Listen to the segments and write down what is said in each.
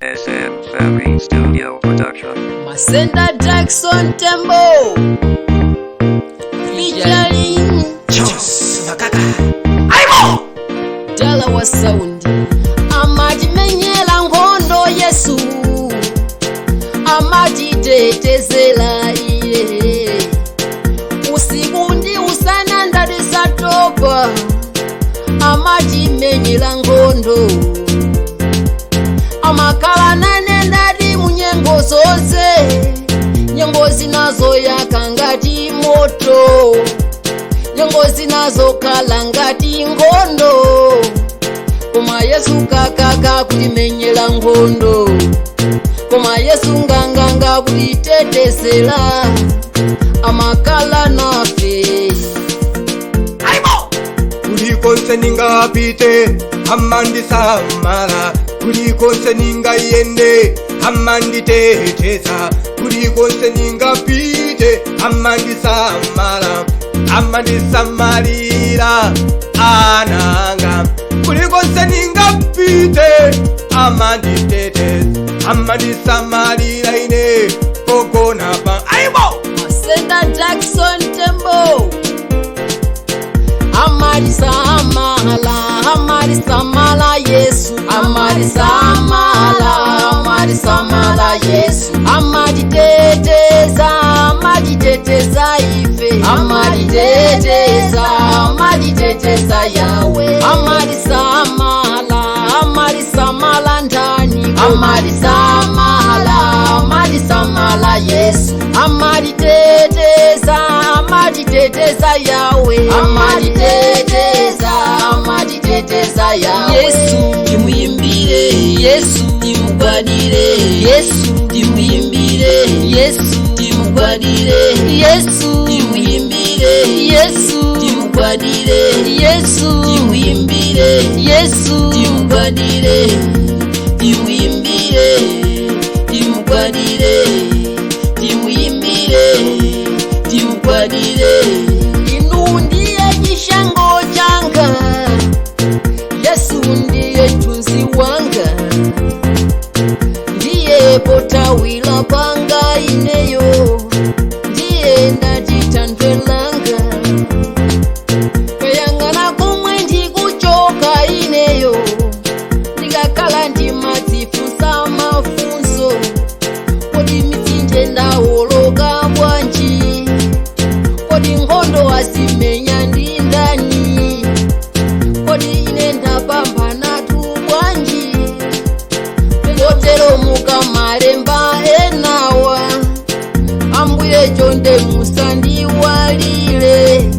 SM Family Studio Production. Masenda Jackson Tembo featuring Joss Makaka Aimo Dala wa sound. Amajimenyela ngondo Yesu, amajitetezela iye. Usikundi usana ndadisa topa, amajimenyela ngondo. Amakala nane ndadi munyengo zose, nyengo zinazo yakangati moto, nyengo zinazo kalangati ngondo. Koma Yesu kakaka kulimenyela ngondo, koma Yesu nganganga kulitetesela amakala nafe. Aimo Kulikonse ninga apite amandi samala, kulikonse ninga yende amandi tetesa, kulikonse ninga apite amandi samala, amandi samalira ananga, kulikonse ninga apite amandi tetesa, amandi samalira ine kokona pa. Aimo Masenda Jackson Tembo Amarisa amala, amarisa amala Yesu, amarisa amala, amarisa amala Yesu, amaditeteza, amaditeteza ife, amaditeteza, amaditeteza Yawe, amarisa amala ndani, amarisa amala Yesu, amaditeteza, amaditeteza Yawe, amaditeteza Yawe. Yesu timuyimbire, Yesu timugwadire, Yesu timuyimbire, Yesu timugwadire, Yesu timuyimbire, Yesu timugwadire, Yesu timuyimbire, Yesu timugwadire, timuyimbire, timugwadire, timuyimbire, timugwadire. Inu ndiye chishango changa, Yesu ndiye tunzi wanga, ndiye potawila panga ineyo, ndiye ndajitandwelanga, kayangana kumwe ndikuchoka ineyo, ndikakala ndimadzifunsa mafunso, kodi mitsinje ndawoloka bwanji, kodi ngondo azimenya ndi ndani, kodi ine ndapambana tu bwanji, kotero mukamalemba enawa, Ambuye chonde musandiwalire,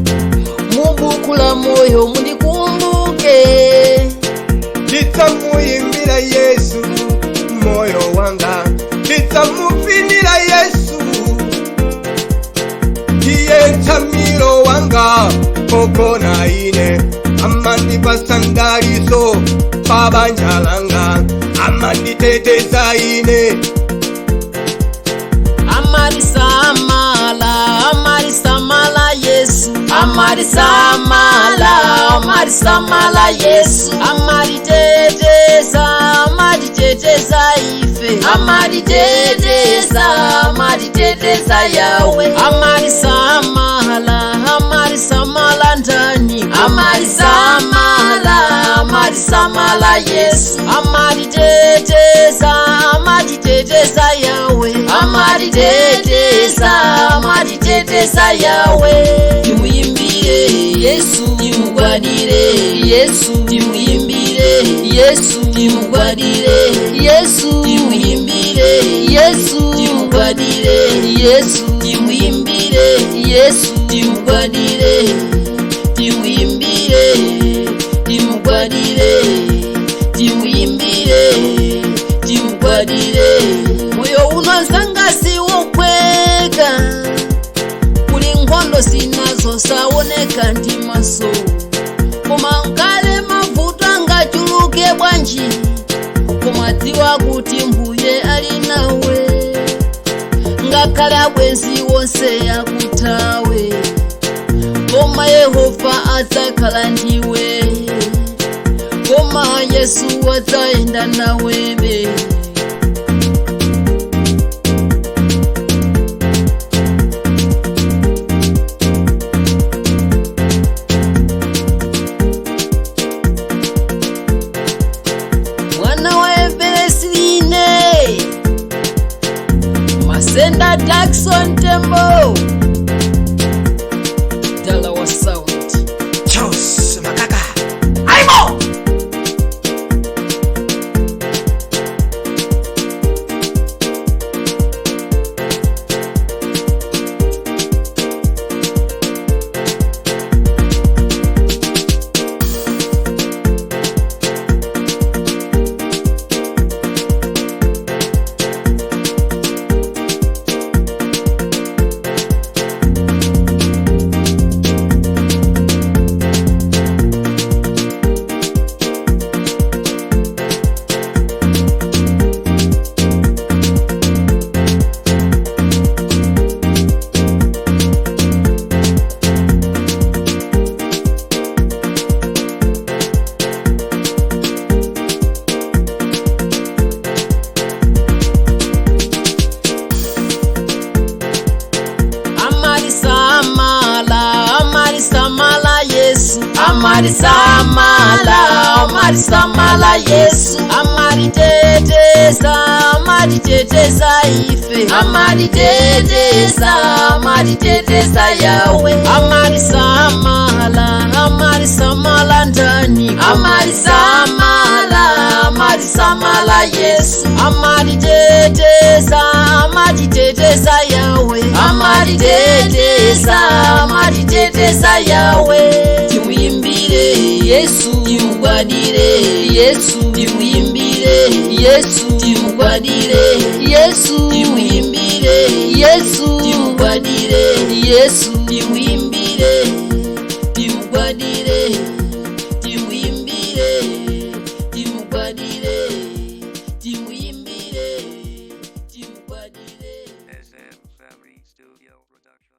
mubukula moyo mundikumbuke. Nditamuyimbira Yesu moyo wanga, nditamuvinira Yesu ndiye ntamiro wanga kokona ine, amandipasa ndaliso pabanja langa, amanditeteza ine. Amarisa amala Yesu, amarisa amala Yesu, amaditeteza ife, amaditeteza Yawe, amarisa amala ndani, amarisa amala Yesu, amaditeteza Yawe, amaditeteza Yawe. Timuyimbire Yesu, timugwadire Yesu, timuyimbire Yesu, timugwadire Yesu, timuyimbire Yesu, timugwadire Yesu, timuyimbire Yesu, timugwadire, timuyimbire, timugwadire, timuyimbire, timugwadire. Moyo unozanga siwokweka, kuli ngondo sinazo sawoneka ndi maso, koma nkale mavuto angachuluke bwanji, koma dziwa kuti Mbuye ali nawe, ngakale abwenzi wonse yakutawe, koma Yehova adzakhala ndiwe, koma Yesu adzaenda nawebe. Jackson Tembo Dala wa sound Chos makaka Aimo Amarisamala Yesu Amaritetesa ife Amaritetesa Yawe Amarisamala ndani Amarisamala Yesu Amaritetesa Yawe Amaritetesa Yawe Timuimbire Yesu timugwadire Yesu timuimbire Yesu timugwadire Yesu timuimbire Yesu timugwadire Yesu timuimbire timugwadire timuimbire timugwadire timuimbire timugwadire SM Family Studio Production.